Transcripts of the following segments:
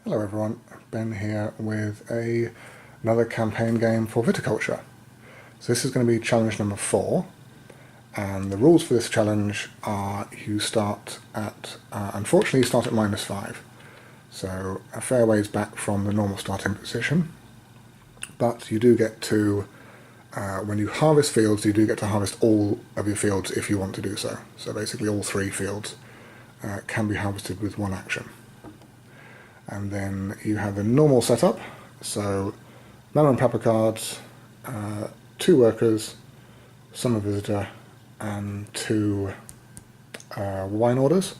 Hello everyone, Ben here with another campaign game for Viticulture. So this is going to be challenge number 4, and the rules for this challenge are you start at, unfortunately you start at -5, so a fair ways back from the normal starting position, but you do get to, when you harvest fields, you do get to harvest all of your fields if you want to do so. So basically all 3 fields can be harvested with one action. And then you have the normal setup, so melon and pepper cards, 2 workers, summer visitor, and 2 wine orders,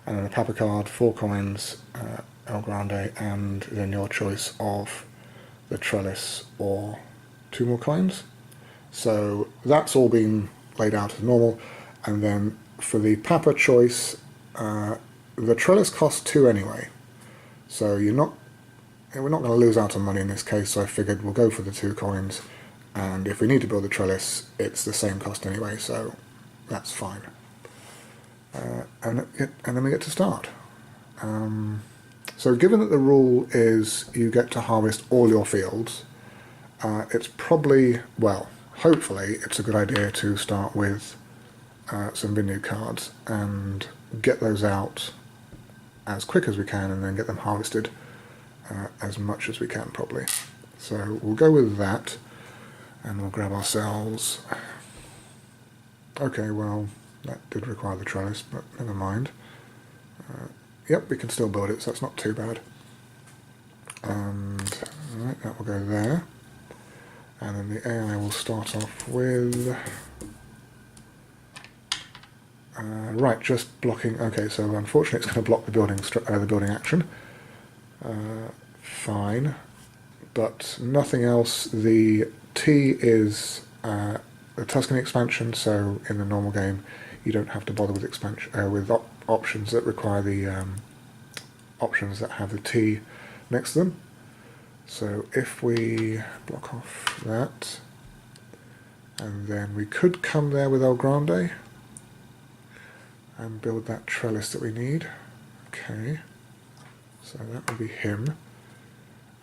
and then a pepper card, 4 coins, El Grande, and then your choice of the trellis or 2 more coins. So that's all been laid out as normal, and then for the pepper choice, the trellis costs 2 anyway. So we're not going to lose out on money in this case, so I figured we'll go for the 2 coins, and if we need to build a trellis, it's the same cost anyway, so that's fine. And then we get to start. So given that the rule is you get to harvest all your fields, it's probably, well, hopefully it's a good idea to start with some vineyard cards and get those out as quick as we can, and then get them harvested as much as we can probably. So we'll go with that, and we'll grab ourselves, okay, well that did require the trellis, but never mind. Yep, we can still build it, so that's not too bad. And right, that will go there, and then the AI will start off with right, just blocking. Okay, so unfortunately it's going to block the building action. Fine, but nothing else. The T is the Tuscany expansion, so in the normal game you don't have to bother with expansion with options that require the options that have the T next to them. So if we block off that, and then we could come there with El Grande and build that trellis that we need. Okay, so that will be him.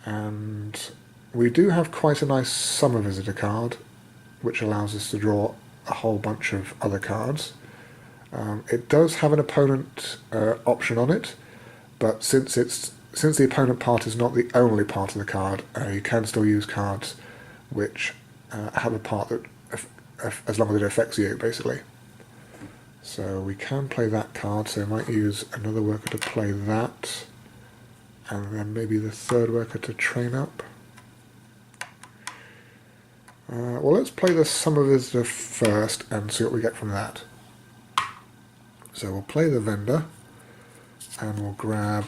And we do have quite a nice summer visitor card, which allows us to draw a whole bunch of other cards. It does have an opponent option on it, but since the opponent part is not the only part of the card, you can still use cards which have a part that, as long as it affects you, basically. So we can play that card, so we might use another worker to play that, and then maybe the 3rd worker to train up. Well, let's play the summer visitor first and see what we get from that. So we'll play the vendor, and we'll grab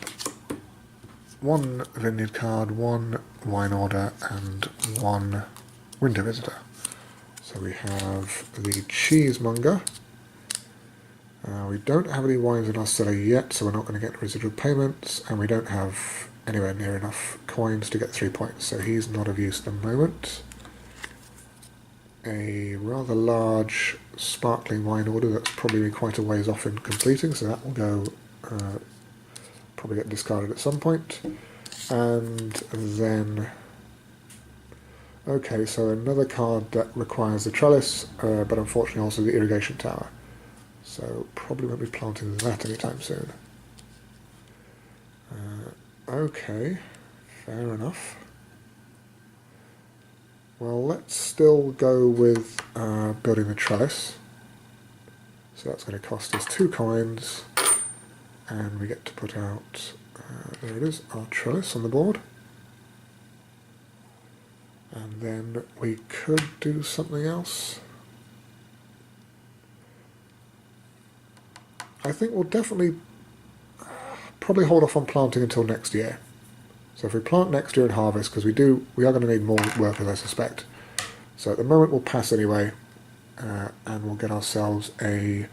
1 vineyard card, 1 wine order, and 1 winter visitor. So we have the cheesemonger. We don't have any wines in our cellar yet, so we're not going to get residual payments, and we don't have anywhere near enough coins to get 3 points, so he's not of use at the moment. A rather large sparkling wine order that's probably quite a ways off in completing, so that will go, probably get discarded at some point. And then, okay, so another card that requires the trellis, but unfortunately also the irrigation tower. So probably won't be planting that anytime soon. Okay, fair enough. Well, let's still go with building the trellis. So that's going to cost us 2 coins, and we get to put out, there it is, our trellis on the board. And then we could do something else. I think we'll definitely probably hold off on planting until next year. So if we plant next year and harvest, because we are going to need more workers, I suspect. So at the moment we'll pass anyway, and we'll get ourselves we'll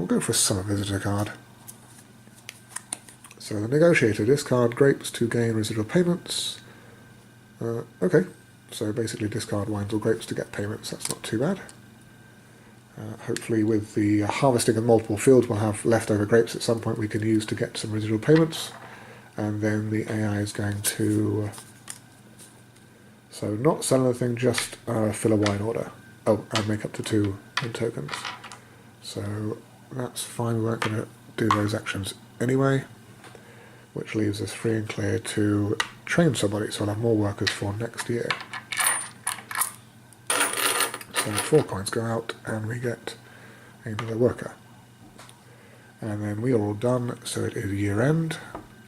go for a summer visitor card. So the negotiator, discard grapes to gain residual payments. Okay, so basically discard wines or grapes to get payments, that's not too bad. Hopefully with the harvesting of multiple fields we'll have leftover grapes at some point we can use to get some residual payments. and then the AI is going to, so not sell anything, just fill a wine order. Oh, and make up to 2 wind tokens. So that's fine, we weren't going to do those actions anyway, which leaves us free and clear to train somebody, so I'll have more workers for next year. So 4 coins go out and we get another worker. And then we are all done, so it is year end.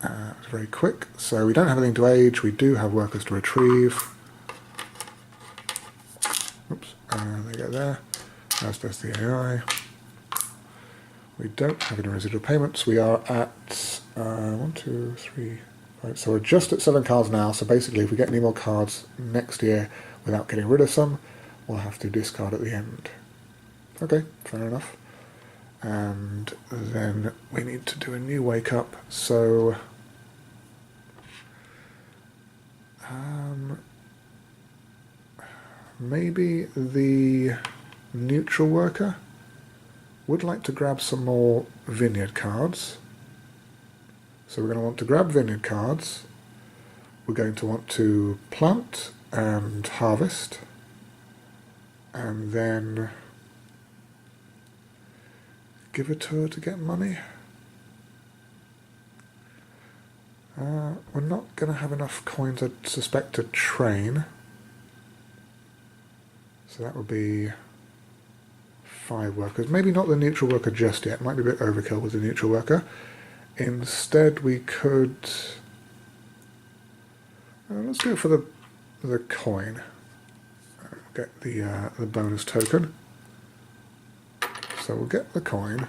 It's very quick, so we don't have anything to age, we do have workers to retrieve. Oops, they go there, as does the AI. We don't have any residual payments, we are at 1, 2, 3, 5, so we're just at 7 cards now, so basically if we get any more cards next year without getting rid of some, we'll have to discard at the end. Okay, fair enough. And then we need to do a new wake up, so maybe the neutral worker would like to grab some more vineyard cards. So we're going to want to grab vineyard cards, we're going to want to plant and harvest, and then give it to her to get money. We're not going to have enough coins, I suspect, to train. So that would be 5 workers. Maybe not the neutral worker just yet. It might be a bit overkill with the neutral worker. Instead, we could... let's go for the coin. Get the bonus token. So we'll get the coin,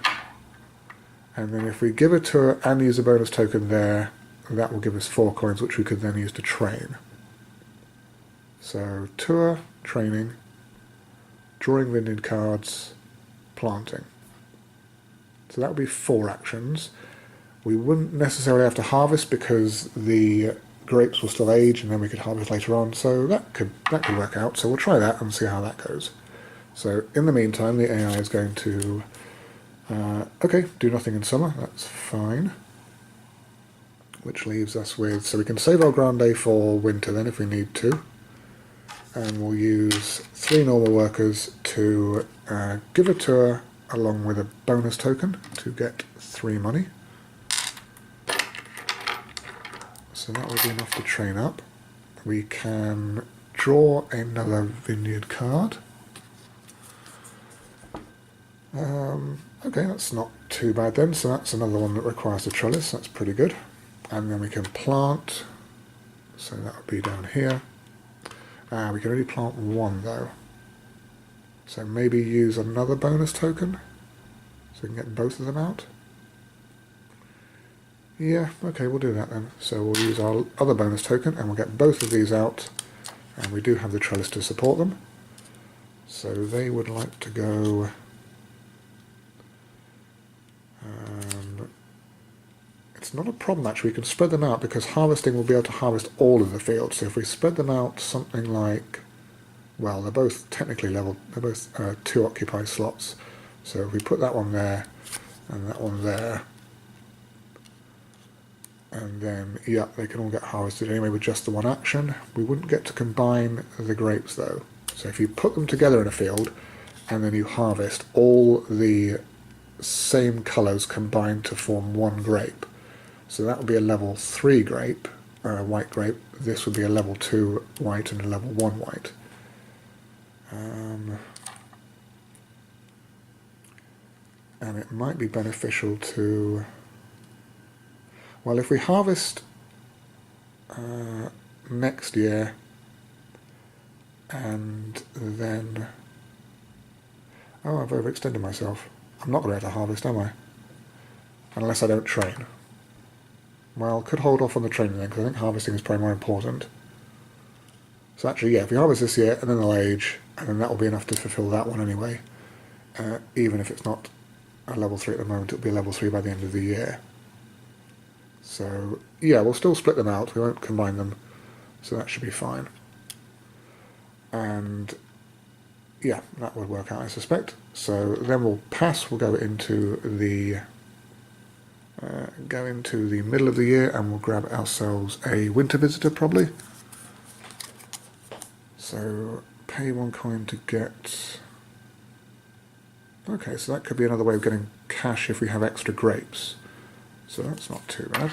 and then if we give it to her and use a bonus token there, that will give us 4 coins, which we could then use to train. So tour, training, drawing vineyard cards, planting. So that would be 4 actions. We wouldn't necessarily have to harvest because the grapes will still age, and then we could harvest later on. So that could work out. So we'll try that and see how that goes. So in the meantime, the AI is going to, okay, do nothing in summer, that's fine. Which leaves us with, so we can save our grande for winter then if we need to. And we'll use 3 normal workers to give a tour along with a bonus token to get 3 money. So that will be enough to train up. We can draw another vineyard card. Okay, that's not too bad then, so that's another one that requires a trellis, that's pretty good. And then we can plant, so that would be down here. We can only plant 1 though. So maybe use another bonus token, so we can get both of them out. Yeah, okay, we'll do that then. So we'll use our other bonus token and we'll get both of these out, and we do have the trellis to support them. So they would like to go... it's not a problem actually, we can spread them out because harvesting will be able to harvest all of the fields. So if we spread them out something like, well, they're both technically level, they're both 2 occupied slots. So if we put that one there and that one there, and then, yeah, they can all get harvested anyway with just the 1 action. We wouldn't get to combine the grapes though. So if you put them together in a field and then you harvest all the same colours combined to form 1 grape. So that would be a level 3 grape, white grape. This would be a level 2 white and a level 1 white. And it might be beneficial to... Well, if we harvest next year and then... Oh, I've overextended myself. I'm not going to have to harvest, am I? Unless I don't train. Well, could hold off on the training then, because I think harvesting is probably more important. So actually, yeah, if we harvest this year, and then they'll age, and then that will be enough to fulfill that one anyway. Even if it's not a level 3 at the moment, it'll be a level 3 by the end of the year. So, yeah, we'll still split them out, we won't combine them, so that should be fine. And, yeah, that would work out, I suspect. So then we'll pass, we'll go into the Go into the middle of the year and we'll grab ourselves a winter visitor probably. So pay 1 coin to get... Okay, so that could be another way of getting cash if we have extra grapes. So that's not too bad.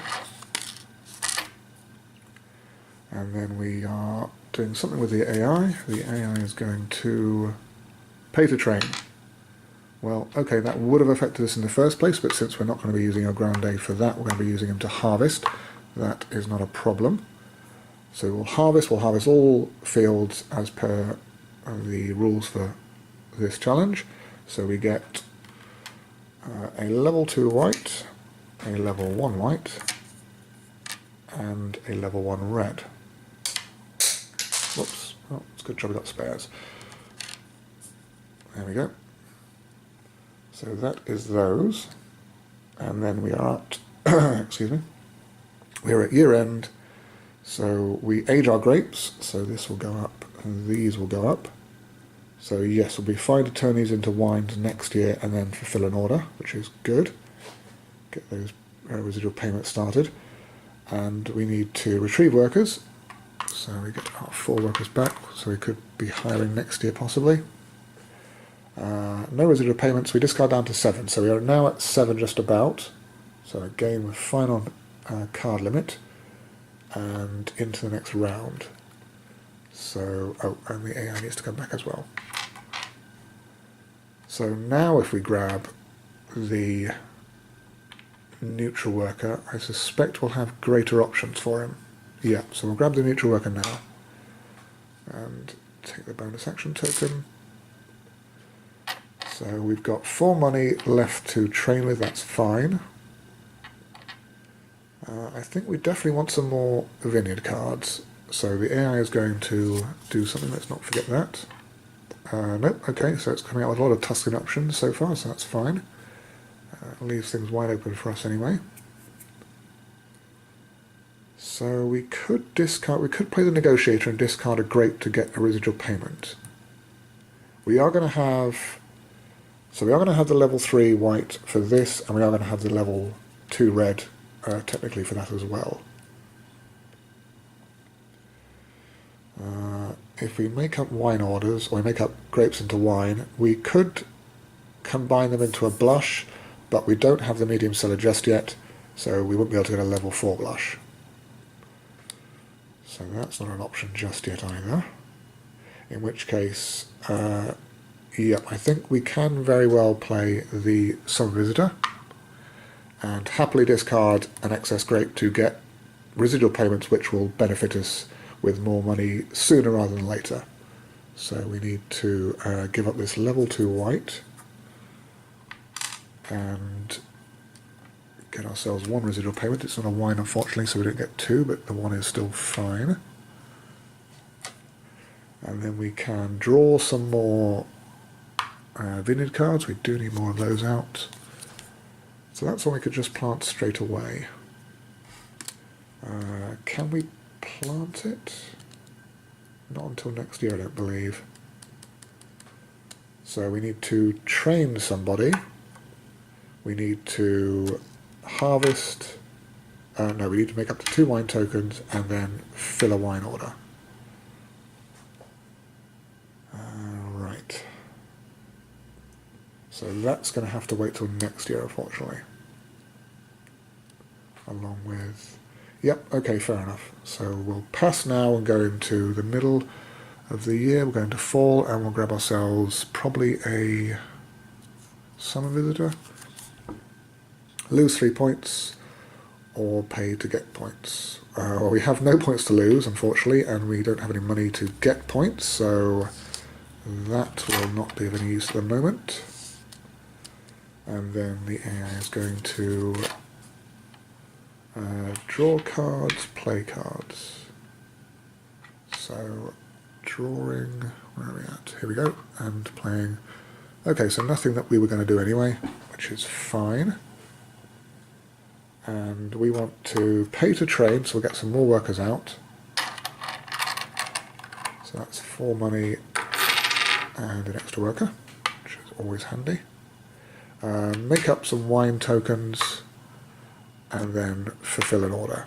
And then we are doing something with the AI. The AI is going to pay to train. Well, okay, that would have affected us in the first place, but since we're not going to be using our Grande for that, we're going to be using him to harvest. That is not a problem. So we'll harvest all fields as per the rules for this challenge. So we get a level 2 white, a level 1 white, and a level 1 red. Whoops, oh, it's a good job we got spares. There we go. So that is those. And then we are at, excuse me, we're at year end. So we age our grapes, so this will go up, and these will go up. So yes, we'll be fine to turn these into wines next year and then fulfill an order, which is good. Get those residual payments started. And we need to retrieve workers. So we get our 4 workers back, so we could be hiring next year possibly. No residual payments, we discard down to 7, so we are now at 7 just about. So again, we're fine on card limit. And into the next round. So, oh, and the AI needs to come back as well. So now if we grab the neutral worker, I suspect we'll have greater options for him. Yeah, so we'll grab the neutral worker now. And take the bonus action token. So we've got 4 money left to train with, that's fine. I think we definitely want some more vineyard cards. So the AI is going to do something, let's not forget that. Nope, okay, so it's coming out with a lot of Tuscan options so far, so that's fine. Leaves things wide open for us anyway. So we could play the negotiator and discard a grape to get a residual payment. We are going to have the level 3 white for this, and we are going to have the level 2 red technically for that as well. If we make up wine orders, or we make up grapes into wine, we could combine them into a blush, but we don't have the medium seller just yet, so we wouldn't be able to get a level 4 blush. So that's not an option just yet either. In which case, yep, I think we can very well play the Summer Visitor and happily discard an excess grape to get residual payments which will benefit us with more money sooner rather than later. So we need to give up this level 2 white and get ourselves 1 residual payment. It's not a wine unfortunately, so we don't get 2, but the 1 is still fine. And then we can draw some more vineyard cards. We do need more of those out. So that's one we could just plant straight away. Can we plant it? Not until next year, I don't believe. So we need to train somebody. We need to harvest. No, we need to make up to 2 wine tokens and then fill a wine order. Right. So that's going to have to wait till next year, unfortunately. Along with... Yep, okay, fair enough. So we'll pass now and go into the middle of the year. We're going to fall and we'll grab ourselves probably a Summer Visitor. Lose 3 points or pay to get points. Well, we have no points to lose, unfortunately, and we don't have any money to get points, so that will not be of any use at the moment. And then the AI is going to draw cards, play cards. So drawing, where are we at? Here we go, and playing. Okay, so nothing that we were going to do anyway, which is fine. And we want to pay to train, so we'll get some more workers out. So that's 4 money and an extra worker, which is always handy. Make up some wine tokens, and then fulfill an order.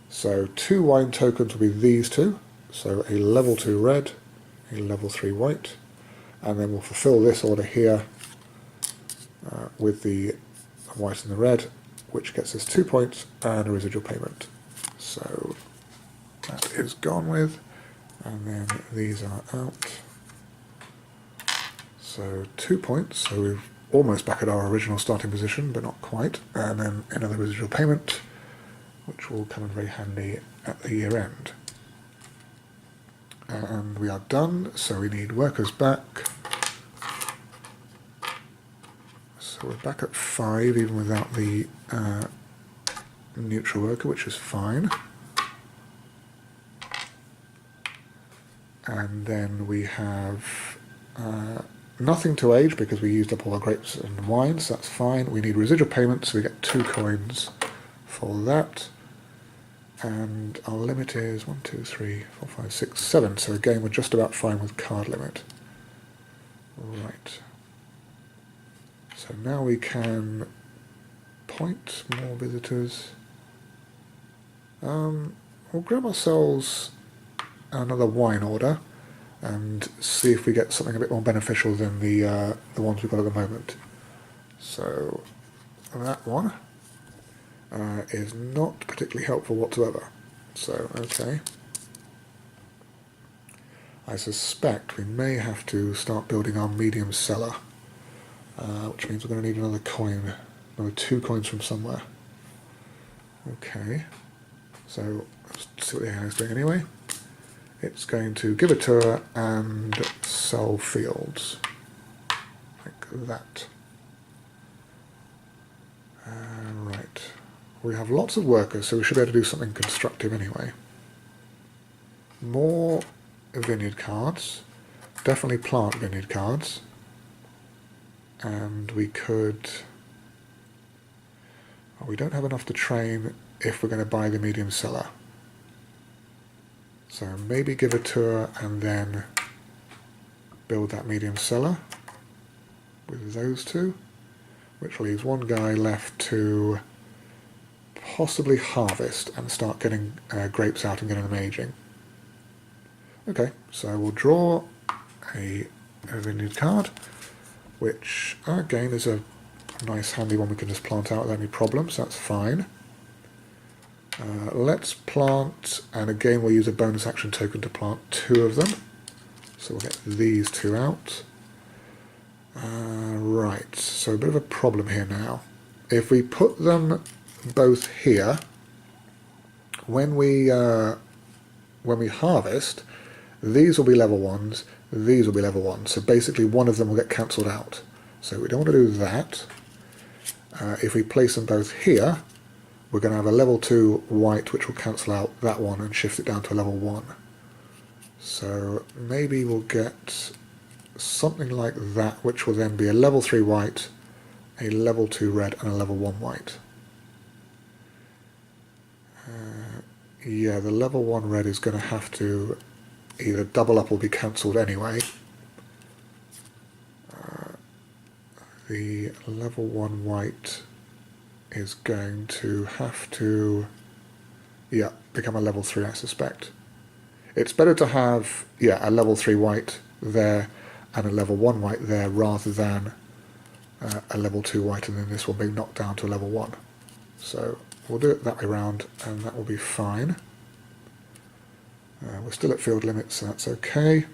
So 2 wine tokens will be these two, so a level 2 red, a level 3 white, and then we'll fulfill this order here with the white and the red, which gets us 2 points and a residual payment. So that is gone with, and then these are out. So 2 points, so we're almost back at our original starting position, but not quite, and then another residual payment, which will come in very handy at the year end. And we are done, so we need workers back. So we're back at 5, even without the neutral worker, which is fine. And then we have nothing to age because we used up all our grapes and wine, so that's fine. We need residual payments, so we get 2 coins for that. And our limit is 1, 2, 3, 4, 5, 6, 7. So again, we're just about fine with card limit. Right. So now we can point more visitors. We'll grab ourselves another wine order and see if we get something a bit more beneficial than the ones we've got at the moment. So that one is not particularly helpful whatsoever. So, okay. I suspect we may have to start building our medium cellar, which means we're going to need another coin, another 2 coins from somewhere. Okay, so let's see what the AI is doing anyway. It's going to give a tour and sell fields, like that. Right. We have lots of workers, so we should be able to do something constructive anyway. More vineyard cards. Definitely plant vineyard cards. And we could... Oh, we don't have enough to train if we're going to buy the medium cellar. So maybe give a tour and then build that medium cellar with those 2, which leaves one guy left to possibly harvest and start getting grapes out and getting them aging. Okay, so we'll draw a vineyard card, which again is a nice handy one we can just plant out without any problems, so that's fine. Let's plant, and again we'll use a bonus action token to plant 2 of them. So we'll get these 2 out. Right, so a bit of a problem here now. If we put them both here, when we harvest, these will be level 1s, these will be level 1s. So basically one of them will get cancelled out. So we don't want to do that. If we place them both here, we're going to have a level 2 white which will cancel out that one and shift it down to a level 1. So maybe we'll get something like that, which will then be a level 3 white, a level 2 red, and a level 1 white. Yeah, the level 1 red is going to have to either double up or be cancelled anyway. The level 1 white is going to have to, yeah, become a level 3, I suspect. It's better to have, yeah, a level 3 white there and a level 1 white there rather than a level 2 white and then this will be knocked down to a level 1. So we'll do it that way round and that will be fine. We're still at field limits, so that's okay.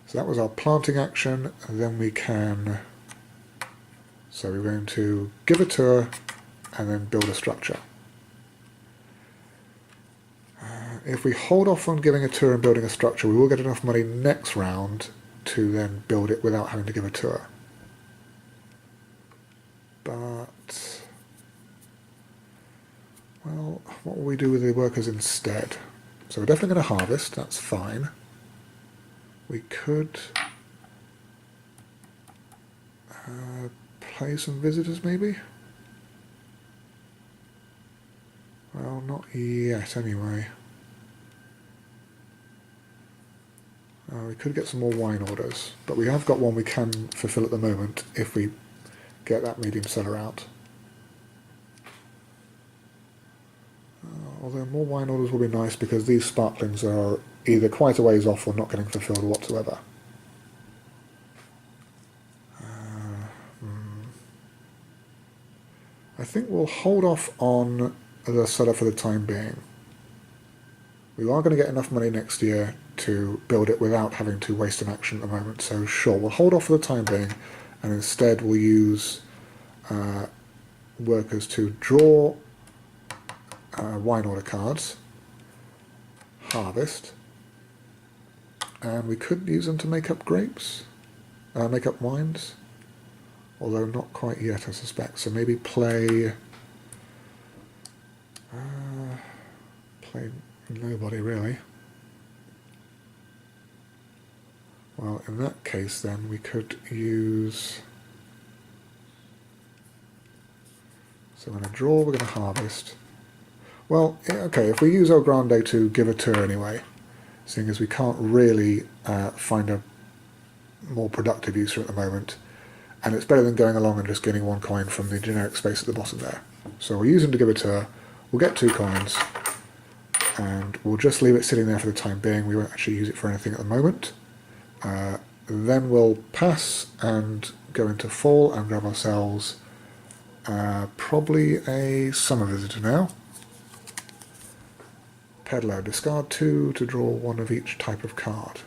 So that was our planting action, and then we can... So we're going to give a tour and then build a structure. If we hold off on giving a tour and building a structure, we will get enough money next round to then build it without having to give a tour. But, well, what will we do with the workers instead? So we're definitely going to harvest, that's fine. We could play some visitors maybe? Well, not yet anyway. We could get some more wine orders, but we have got one we can fulfill at the moment if we get that medium cellar out. Although more wine orders will be nice because these sparklings are either quite a ways off or not getting fulfilled whatsoever. I think we'll hold off on the cellar for the time being. We are going to get enough money next year to build it without having to waste an action at the moment, so sure, we'll hold off for the time being, and instead we'll use workers to draw wine order cards, harvest, and we could use them to make up grapes, make up wines, although not quite yet, I suspect. So maybe play nobody really. Well, in that case then we could use, so we're going to draw, we're going to harvest. Well, okay, if we use El Grande to give a tour anyway, seeing as we can't really find a more productive use for it at the moment, and it's better than going along and just getting one coin from the generic space at the bottom there. So we'll use them to give a tour, we'll get 2 coins, and we'll just leave it sitting there for the time being. We won't actually use it for anything at the moment. Then we'll pass and go into fall and grab ourselves probably a summer visitor now. Peddler, discard 2 to draw 1 of each type of card.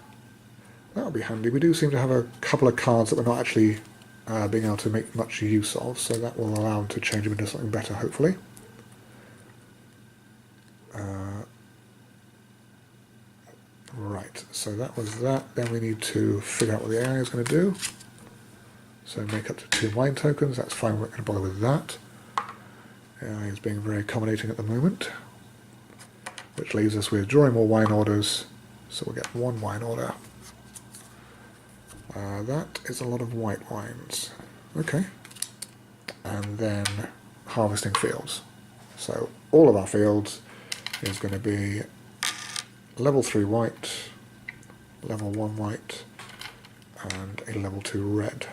That'll be handy. We do seem to have a couple of cards that we're not actually being able to make much use of, so that will allow them to change them into something better, hopefully. Right, so that was that. Then we need to figure out what the area is going to do. So make up to 2 wine tokens, that's fine, we're not going to bother with that. The area is being very accommodating at the moment, which leaves us with drawing more wine orders, so we'll get 1 wine order. That is a lot of white wines. Okay. And then harvesting fields. So all of our fields is going to be level 3 white, level 1 white, and a level 2 red.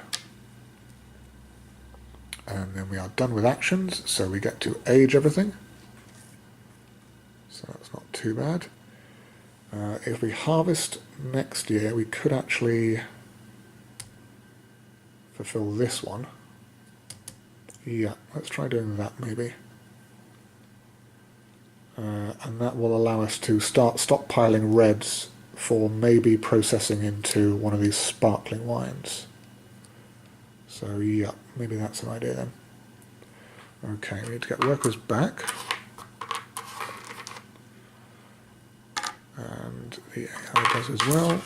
And then we are done with actions, so we get to age everything. So that's not too bad. If we harvest next year, we could actually fulfill this one. Yeah, let's try doing that maybe. And that will allow us to start stockpiling reds for maybe processing into one of these sparkling wines. So yeah, maybe that's an idea then. Okay, we need to get workers back. And the AI does as well.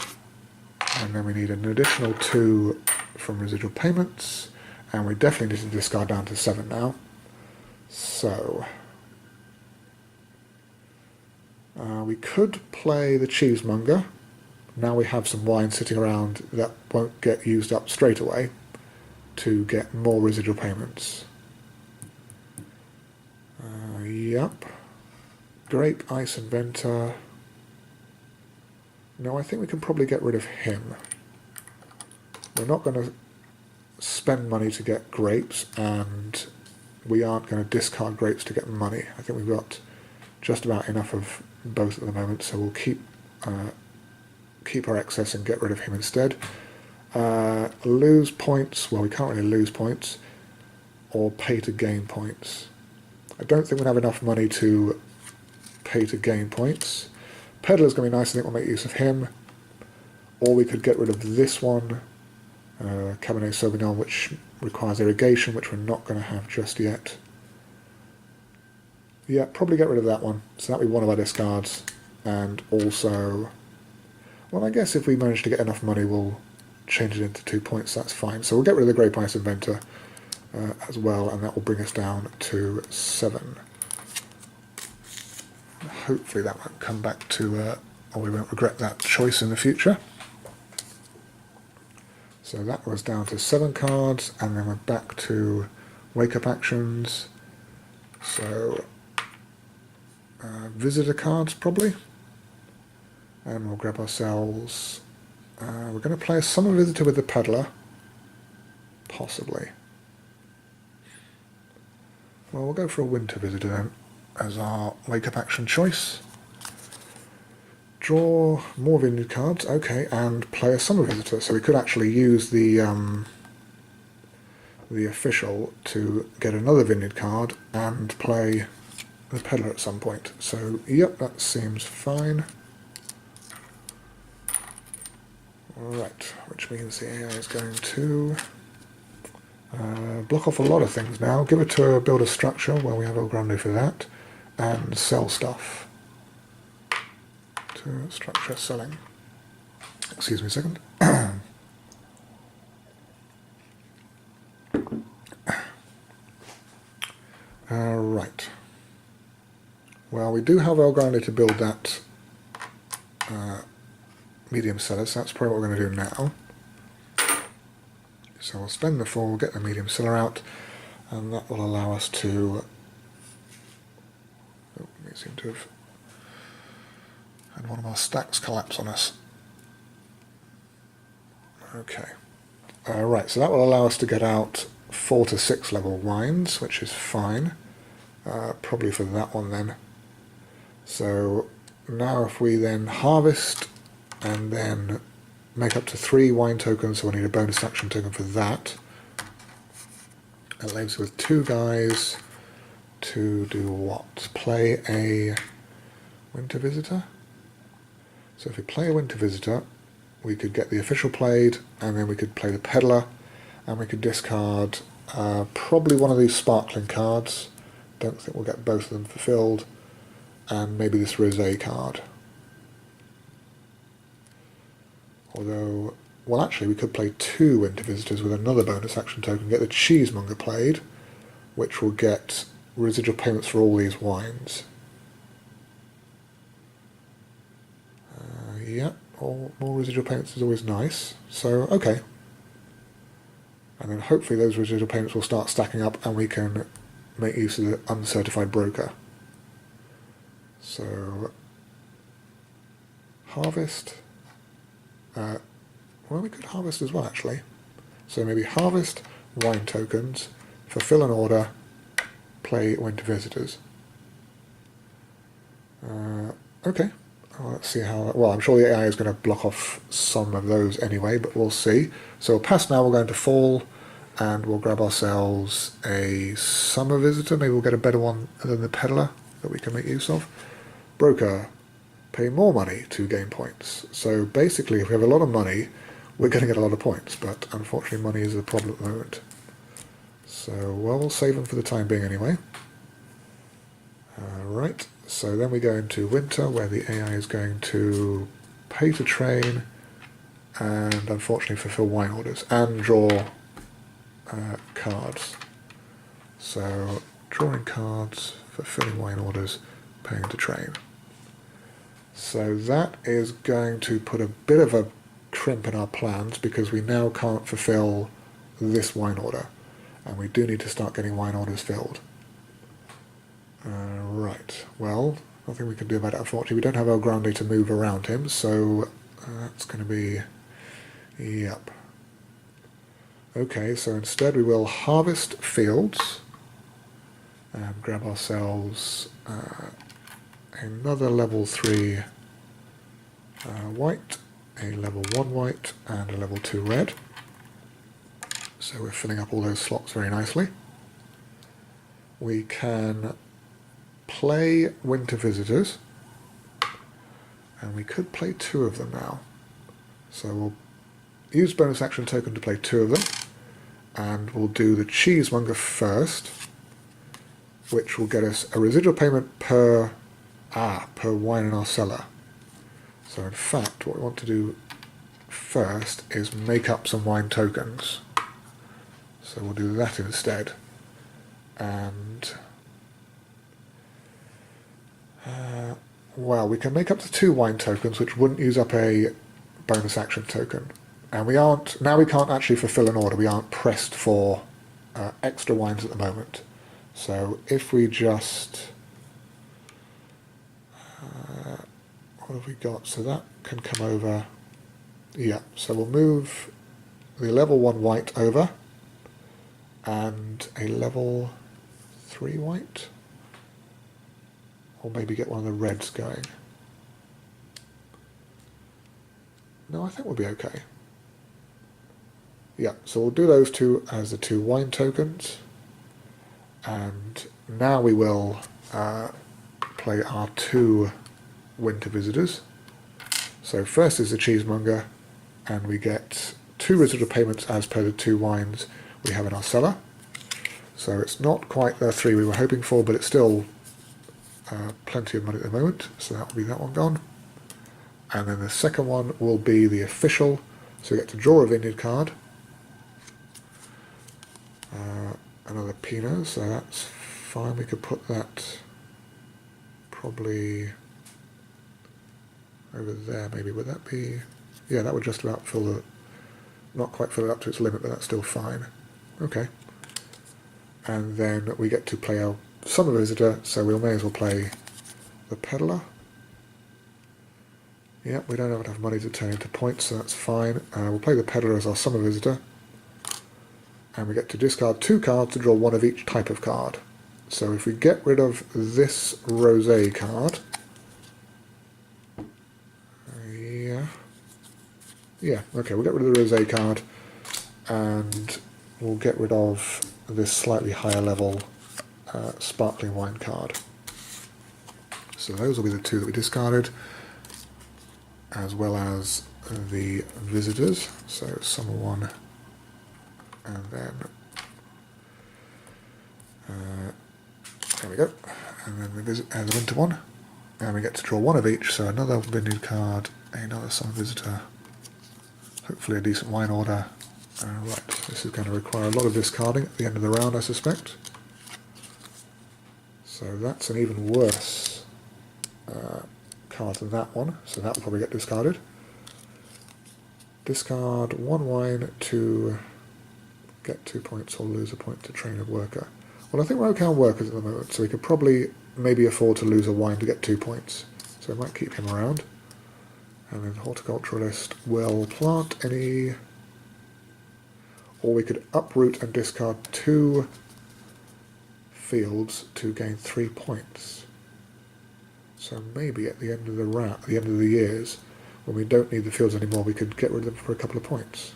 And then we need an additional 2 from residual payments. And we definitely need to discard down to 7 now. So we could play the cheesemonger. Now we have some wine sitting around that won't get used up straight away to get more residual payments. Yep. Grape Ice Inventor. No, I think we can probably get rid of him. We're not going to spend money to get grapes, and we aren't going to discard grapes to get money. I think we've got just about enough of both at the moment, so we'll keep our excess and get rid of him instead. Lose points, well, we can't really lose points, or pay to gain points. I don't think we'll have enough money to pay to gain points. Peddler's going to be nice, I think we'll make use of him. Or we could get rid of this one, Cabernet Sauvignon, which requires irrigation, which we're not going to have just yet. Yeah, probably get rid of that one. So that'll be one of our discards. And also, well, I guess if we manage to get enough money, we'll change it into 2 points. That's fine. So we'll get rid of the Grape Ice Inventor as well, and that will bring us down to 7. Hopefully that won't come back to, or we won't regret that choice in the future. So that was down to 7 cards, and then we're back to wake up actions. So visitor cards probably, and we'll grab ourselves, we're going to play a summer visitor with the peddler, possibly. Well, we'll go for a winter visitor then. as our wake-up action choice. Draw more vineyard cards, okay, and play a summer visitor. So we could actually use the official to get another vineyard card and play the peddler at some point. So, yep, that seems fine. Right, which means the AI is going to block off a lot of things now. Give it to build a structure, well, we have El Grande for that, and sell stuff. To structure selling. Excuse me a second. Right. Well, we do have El Grande to build that medium seller, so that's probably what we're going to do now. So we'll spend the 4, get the medium seller out, and that will allow us to... Oh, we seem to have had one of our stacks collapse on us. Okay. Right, so that will allow us to get out 4 to 6 level wines, which is fine. Probably for that one then. So now if we then harvest and then make up to 3 wine tokens, so we need a bonus action token for that. That leaves us with 2 guys to do what? Play a winter visitor? So if we play a winter visitor, we could get the official played, and then we could play the peddler, and we could discard probably one of these sparkling cards. Don't think we'll get both of them fulfilled, and maybe this rosé card. Although, well, actually we could play 2 winter visitors with another bonus action token, get the cheesemonger played, which will get residual payments for all these wines. Yeah, more residual payments is always nice. So, okay. And then hopefully those residual payments will start stacking up and we can make use of the uncertified broker. So, harvest. Well, we could harvest as well, actually. So maybe harvest wine tokens, fulfill an order, play winter visitors. Okay. Well, let's see how... Well, I'm sure the AI is going to block off some of those anyway, but we'll see. So we'll pass now, we're going to fall, and we'll grab ourselves a summer visitor. Maybe we'll get a better one than the peddler that we can make use of. Broker. Pay more money to gain points. So basically, if we have a lot of money, we're going to get a lot of points, but unfortunately money is a problem at the moment. So, well, we'll save them for the time being anyway. Right, so then we go into winter, where the AI is going to pay to train, and unfortunately fulfill wine orders, and draw cards. So, drawing cards, fulfilling wine orders, paying to train. So that is going to put a bit of a crimp in our plans because we now can't fulfill this wine order, and we do need to start getting wine orders filled. Right, well, nothing we can do about it, unfortunately. We don't have El Grande to move around him, so that's going to be... Yep. Okay, so instead we will harvest fields and grab ourselves another level 3 white, a level 1 white, and a level 2 red. So we're filling up all those slots very nicely. We can play winter visitors, and we could play 2 of them now. So we'll use bonus action token to play 2 of them, and we'll do the cheesemonger first, which will get us a residual payment per wine in our cellar. So in fact, what we want to do first is make up some wine tokens. So we'll do that instead. And well, we can make up to 2 wine tokens, which wouldn't use up a bonus action token. And we can't actually fulfill an order. We aren't pressed for extra wines at the moment. So if we just... what have we got? So that can come over. Yeah, so we'll move the level 1 white over and a level 3 white. or maybe get one of the reds going. No, I think we'll be okay. Yeah, so we'll do those two as the 2 wine tokens. And now we will play our 2 winter visitors. So first is the cheesemonger, and we get 2 residual payments as per the 2 wines we have in our cellar. So it's not quite the 3 we were hoping for, but it's still plenty of money at the moment, so that will be that one gone. And then the second one will be the official, so we get to draw a vineyard card. Another Pinot, so that's fine. We could put that probably over there, maybe. Would that be... yeah, that would just about fill the... not quite fill it up to its limit, but that's still fine. Okay. And then we get to play our summer visitor, so we may as well play the peddler. Yeah, we don't have enough money to turn into points, so that's fine. We'll play the peddler as our summer visitor. And we get to discard 2 cards to draw 1 of each type of card. So if we get rid of this rosé card... yeah, okay, we'll get rid of the rosé card, and we'll get rid of this slightly higher level sparkling wine card. So those will be the 2 that we discarded, as well as the visitors. So summer one, and then there we go, and then the winter one, and we get to draw 1 of each. So another vineyard card, another summer visitor, hopefully a decent wine order. Right, this is going to require a lot of discarding at the end of the round, I suspect. So that's an even worse card than that one, so that will probably get discarded. Discard 1 wine to get 2 points or lose a point to train a worker. Well, I think we're okay on workers at the moment, so we could probably maybe afford to lose a wine to get 2 points. So we might keep him around. And then horticulturalist will plant any... or we could uproot and discard 2 fields to gain 3 points. So maybe at the end of the round, at the end of the years, when we don't need the fields anymore, we could get rid of them for a couple of points.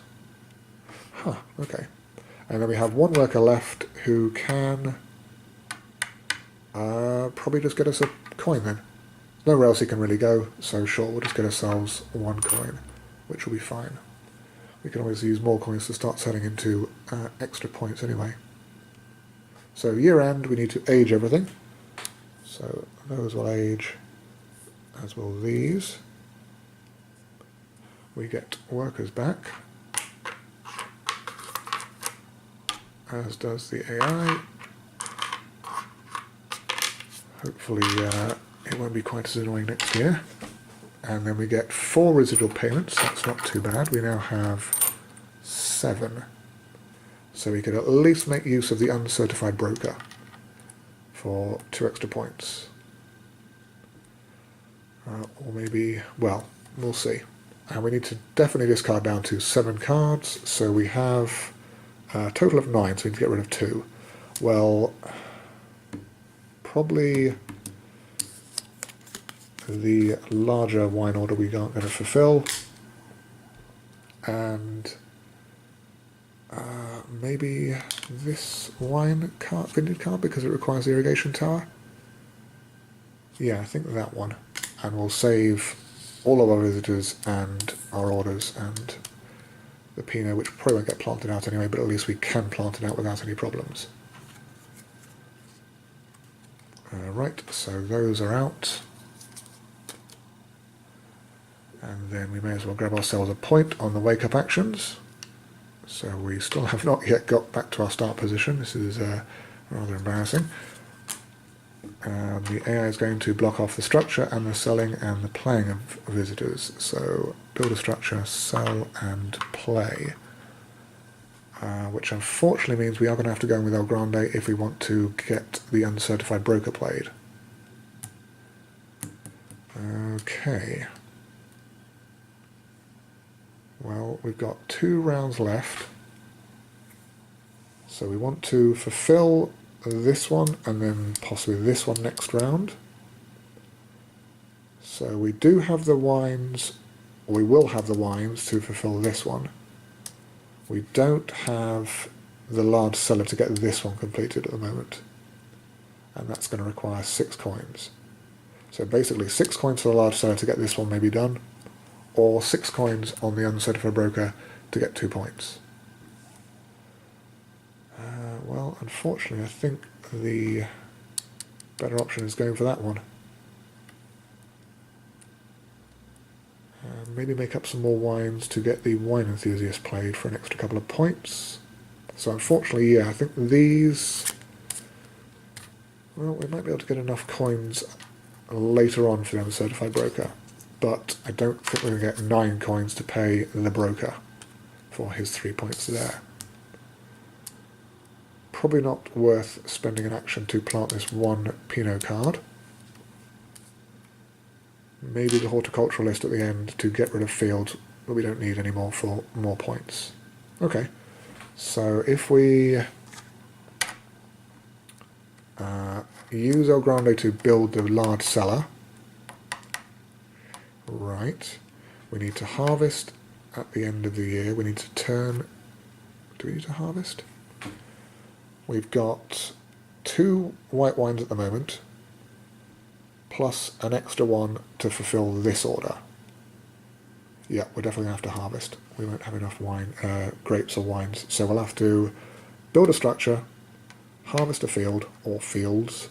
Huh, okay. And then we have 1 worker left who can probably just get us a coin then. Nowhere else he can really go, so sure, we'll just get ourselves 1 coin, which will be fine. We can always use more coins to start selling into extra points anyway. So year end, we need to age everything. So those will age, as will these. We get workers back, as does the AI. Hopefully it won't be quite as annoying next year. And then we get 4 residual payments, that's not too bad. We now have 7. So we could at least make use of the uncertified broker for 2 extra points. Or maybe, well, we'll see. And we need to definitely discard down to 7 cards, so we have a total of 9, so we need to get rid of 2. Well, probably the larger wine order we aren't going to fulfill, and maybe this wine card, vineyard card, because it requires the irrigation tower. Yeah, I think that one, and we'll save all of our visitors and our orders and the Pinot, which probably won't get planted out anyway, but at least we can plant it out without any problems. Right, so those are out. And then we may as well grab ourselves a point on the wake-up actions. So we still have not yet got back to our start position. This is rather embarrassing. The AI is going to block off the structure and the selling and the playing of visitors. So build a structure, sell and play. Which unfortunately means we are going to have to go in with El Grande if we want to get the uncertified broker played. Okay. Well, we've got 2 rounds left. So we want to fulfill this one and then possibly this one next round. So we do have the wines, or we will have the wines to fulfill this one. We don't have the large cellar to get this one completed at the moment. And that's going to require 6 coins. So basically 6 coins for the large cellar to get this one maybe done, or 6 coins on the uncertified broker to get 2 points. Well, unfortunately, I think the better option is going for that one. Maybe make up some more wines to get the wine enthusiast played for an extra couple of points. So unfortunately, yeah, I think these... Well, we might be able to get enough coins later on for the uncertified broker, but I don't think we're going to get 9 coins to pay the broker for his 3 points there. Probably not worth spending an action to plant this 1 Pinot card. Maybe the horticulturalist at the end to get rid of fields that we don't need anymore for more points. Okay, so if we use El Grande to build the large cellar, right, we need to harvest at the end of the year. We need to turn... Do we need to harvest? We've got 2 white wines at the moment, plus an extra one to fulfill this order. Yeah, we're definitely going to have to harvest. We won't have enough wine, grapes or wines, so we'll have to build a structure, harvest a field or fields,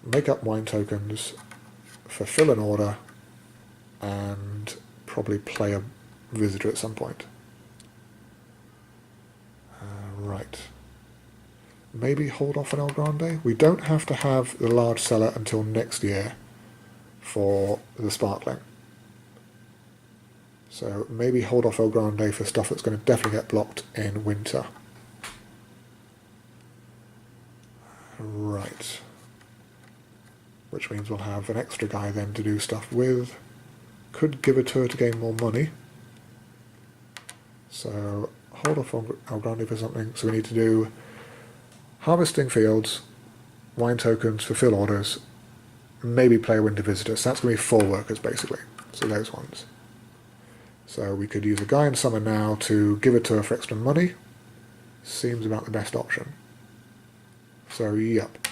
make up wine tokens, fulfill an order, and probably play a visitor at some point. Right. Maybe hold off on El Grande. We don't have to have the large cellar until next year for the sparkling. So maybe hold off El Grande for stuff that's going to definitely get blocked in winter. Right. Which means we'll have an extra guy then to do stuff with. Could give a tour to gain more money. So hold off on El Grande for something. So we need to do harvesting fields, wine tokens, fulfill orders, maybe play a winter visitor. So that's going to be 4 workers basically. So those ones. So we could use a guy in summer now to give a tour for extra money. Seems about the best option. So yep,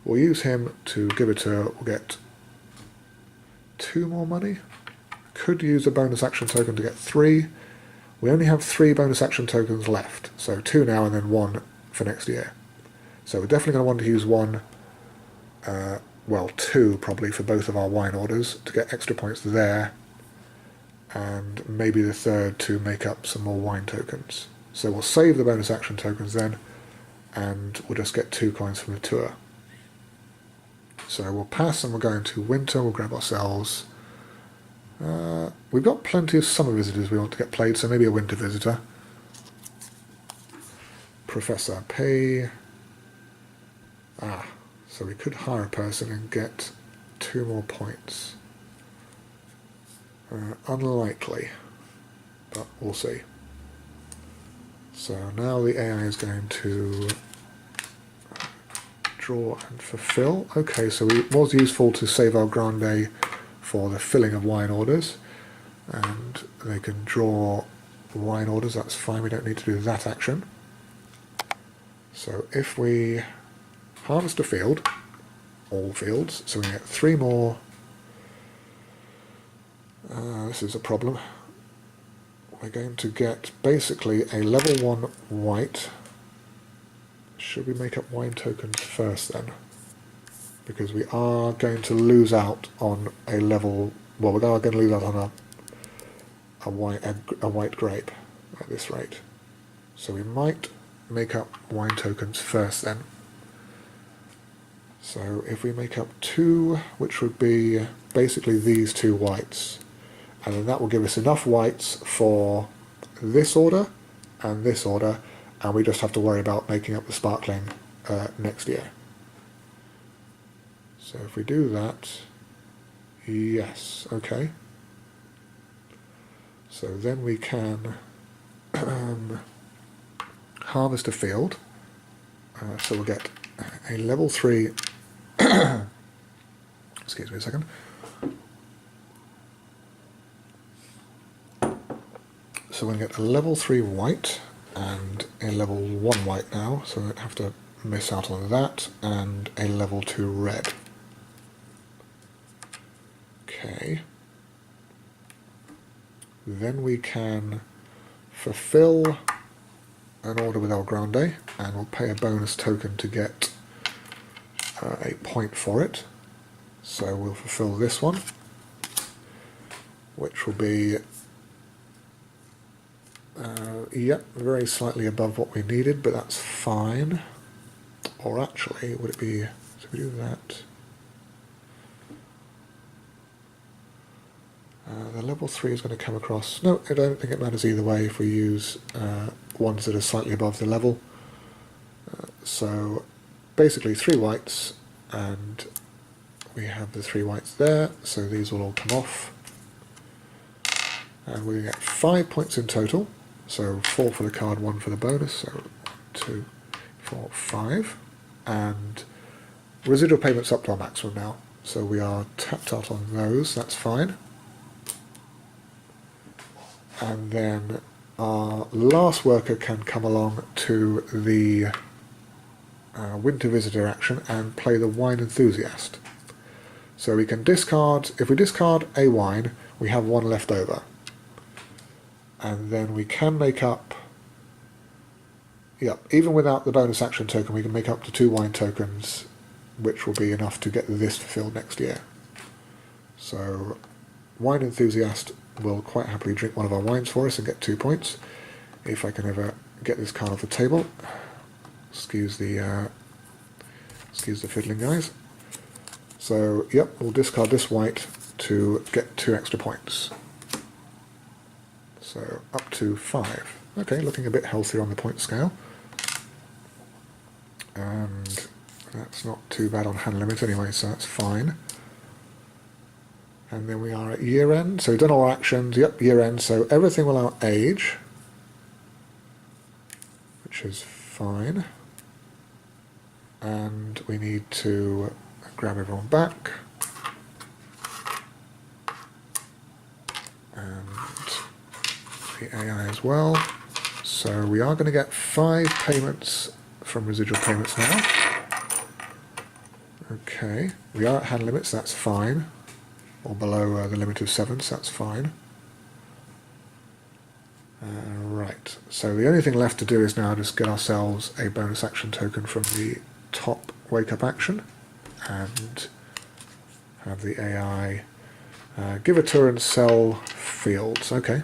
we'll use him to give a tour. We'll get 2 more money. Could use a bonus action token to get 3. We only have 3 bonus action tokens left. So 2 now and then 1 for next year. So we're definitely going to want to use 1, well 2 probably for both of our wine orders to get extra points there, and maybe the 3rd to make up some more wine tokens. So we'll save the bonus action tokens then, and we'll just get 2 coins from the tour. So we'll pass and we'll go into winter. We'll grab ourselves... we've got plenty of summer visitors we want to get played, so maybe a winter visitor. Professor, pay... so we could hire a person and get 2 more points. Unlikely, but we'll see. So now the AI is going to draw and fulfill. Okay, so it was useful to save El Grande for the filling of wine orders, and they can draw wine orders. That's fine, we don't need to do that action. So if we harvest a field, all fields, so we get 3 more. This is a problem. We're going to get basically a level 1 white. Should we make up wine tokens first then? Because we are going to lose out on a level... Well, we are going to lose out on a white grape at this rate. So we might make up wine tokens first then. So if we make up 2, which would be basically these 2 whites, and then that will give us enough whites for this order, and we just have to worry about making up the sparkling next year. So if we do that, yes, okay. So then we can harvest a field. So we'll get a level 3, excuse me a second, So we're going to get a level 3 white and a level 1 white now, so we don't have to miss out on that, and a level 2 red. Okay. Then we can fulfill an order with El Grande, and we'll pay a bonus token to get a point for it. So we'll fulfill this one, which will be yep, very slightly above what we needed, but that's fine. Or actually, would it be, so we do that. The level 3 is going to come across. No, I don't think it matters either way if we use ones that are slightly above the level. So basically 3 whites, and we have the 3 whites there, so these will all come off. And we're going to get 5 points in total, so 4 for the card, 1 for the bonus, so 2, 4, 5. And residual payments up to our maximum now, so we are tapped out on those, that's fine. And then our last worker can come along to the Winter Visitor action and play the Wine Enthusiast. So we can discard, if we discard a wine, we have 1 left over. And then we can make up, even without the bonus action token, we can make up to 2 wine tokens, which will be enough to get this fulfilled next year. So Wine Enthusiast will quite happily drink one of our wines for us and get 2 points. If I can ever get this card off the table. Excuse the fiddling, guys. So, yep, we'll discard this white to get 2 extra points. So, up to 5. Okay, looking a bit healthier on the point scale. And that's not too bad on hand limit anyway, so that's fine. And then we are at year end, so we've done all our actions, yep, year end, so everything will now age, which is fine. And we need to grab everyone back. And the AI as well. So we are going to get 5 payments from residual payments now. Okay, we are at hand limits, that's fine. Or below the limit of 7, so that's fine. Right, so the only thing left to do is now just get ourselves a bonus action token from the top wake up action and have the AI give a tour and sell fields. Okay,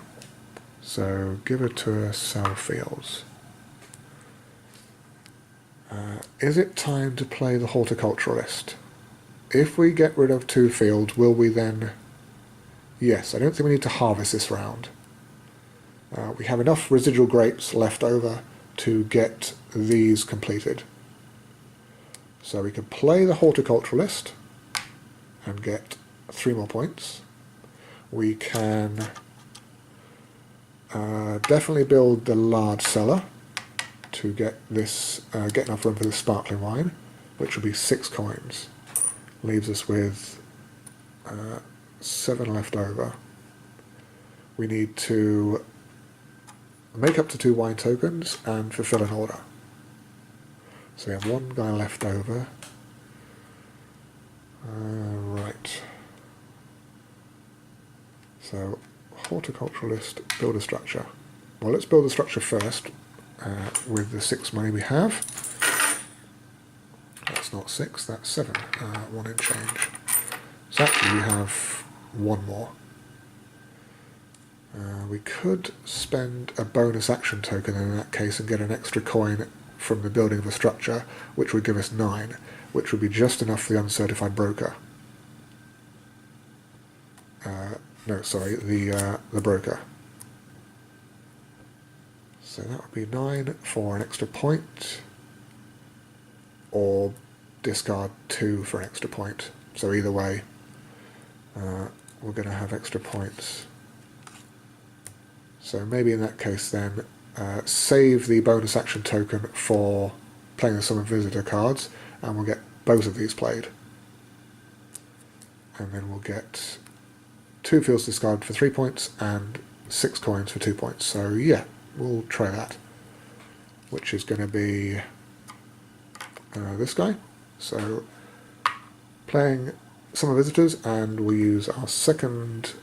so give a tour, sell fields. Is it time to play the horticulturalist? If we get rid of 2 fields, will we then... Yes, I don't think we need to harvest this round. We have enough residual grapes left over to get these completed. So we can play the horticulturalist and get 3 more points. We can definitely build the large cellar to get this get enough room for the sparkling wine, which will be 6 coins. Leaves us with 7 left over. We need to make up to 2 wine tokens and fulfill an order. So we have 1 guy left over. Right. So horticulturalist, build a structure. Well, let's build the structure first with the 6 money we have. That's not 6, that's 7. 1 in change. So actually we have 1 more. We could spend a bonus action token in that case and get an extra coin from the building of a structure, which would give us 9, which would be just enough for the uncertified broker. No, sorry, the broker. So that would be 9 for an extra point, or discard 2 for an extra point. So either way, we're going to have extra points. So maybe in that case then, save the bonus action token for playing the Summer Visitor cards, and we'll get both of these played. And then we'll get 2 fields discarded for 3 points, and 6 coins for 2 points. So yeah, we'll try that, which is going to be this guy. So playing Summer Visitors, and we'll use our second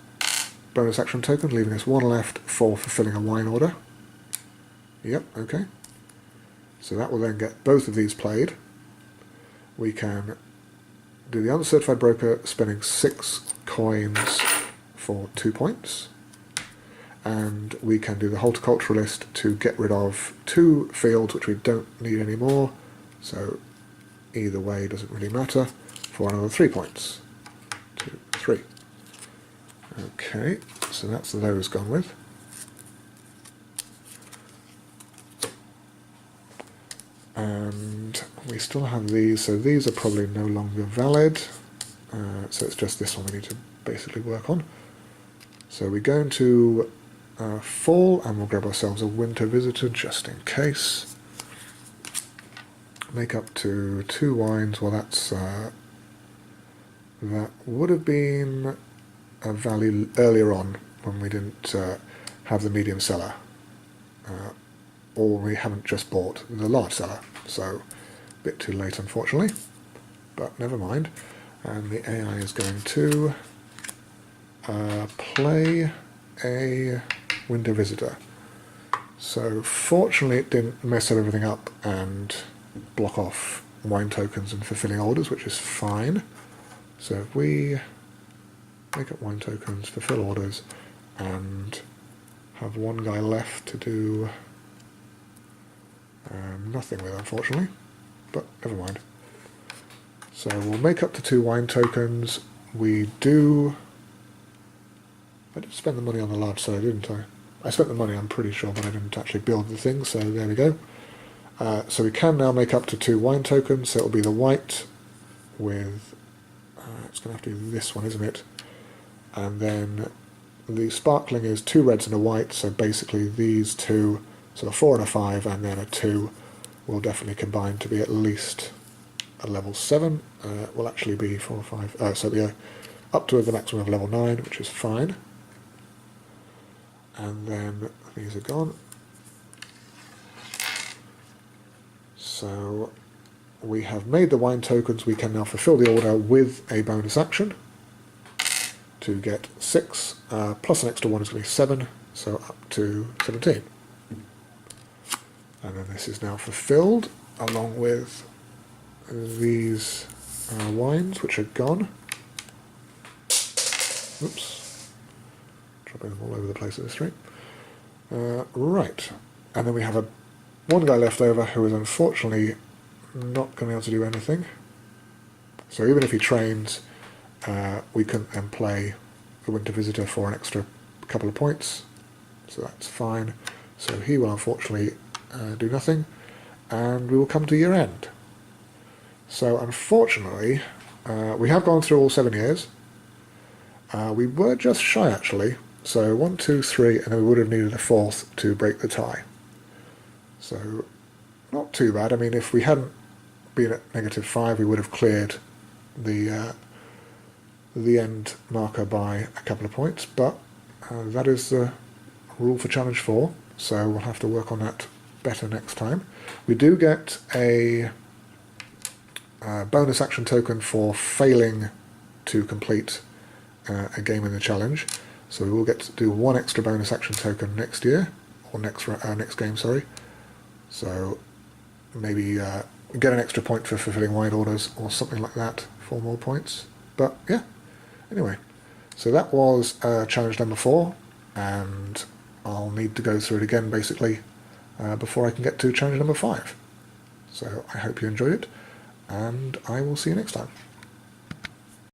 bonus action token, leaving us 1 left for fulfilling a wine order. Yep, okay. So that will then get both of these played. We can do the Uncertified Broker, spending 6 coins for 2 points. And we can do the Horticulturalist to get rid of 2 fields which we don't need anymore. So either way doesn't really matter, for another 3 points. 2, 3. Okay, so that's those gone with. And we still have these, so these are probably no longer valid. So it's just this one we need to basically work on. So we go into fall, and we'll grab ourselves a Winter Visitor just in case. Make up to 2 wines. Well, that's that would have been a value earlier on when we didn't have the medium seller, or we haven't just bought the large seller. So a bit too late, unfortunately, but never mind. And the AI is going to play a Winter Visitor. So fortunately it didn't mess everything up and block off wine tokens and fulfilling orders, which is fine. So if we make up wine tokens, fulfill orders, and have 1 guy left to do nothing with, unfortunately, but never mind. So we'll make up to 2 wine tokens. I did spend the money on the large seller, didn't I? I spent the money, I'm pretty sure, but I didn't actually build the thing, so there we go. So we can now make up to 2 wine tokens, so it'll be the white with, it's going to have to be this one, isn't it? And then the sparkling is 2 reds and a white, so basically these 2, so a 4 and a 5, and then a 2 will definitely combine to be at least a level 7. Will actually be 4 or 5, so it'll be up to the maximum of level 9, which is fine. And then these are gone. So we have made the wine tokens. We can now fulfill the order with a bonus action to get 6, plus an extra 1 is going to be 7, so up to 17. And then this is now fulfilled along with these wines, which are gone. Oops. Dropping them all over the place at this rate. Right. And then we have 1 guy left over who is unfortunately not going to be able to do anything. So even if he trains, we can then play the Winter Visitor for an extra couple of points. So that's fine. So he will unfortunately do nothing, and we will come to year end. So unfortunately, we have gone through all 7 years. We were just shy actually. So 1, 2, 3, and then we would have needed a 4th to break the tie. So not too bad. I mean, if we hadn't been at -5, we would have cleared the end marker by a couple of points. But that is the rule for Challenge 4. So we'll have to work on that better next time. We do get a bonus action token for failing to complete a game in the challenge. So we will get to do 1 extra bonus action token next year, or next game, sorry. So maybe get an extra point for fulfilling wine orders or something like that, 4 more points. But yeah, anyway, so that was challenge number 4, and I'll need to go through it again basically before I can get to challenge number 5. So I hope you enjoyed it, and I will see you next time.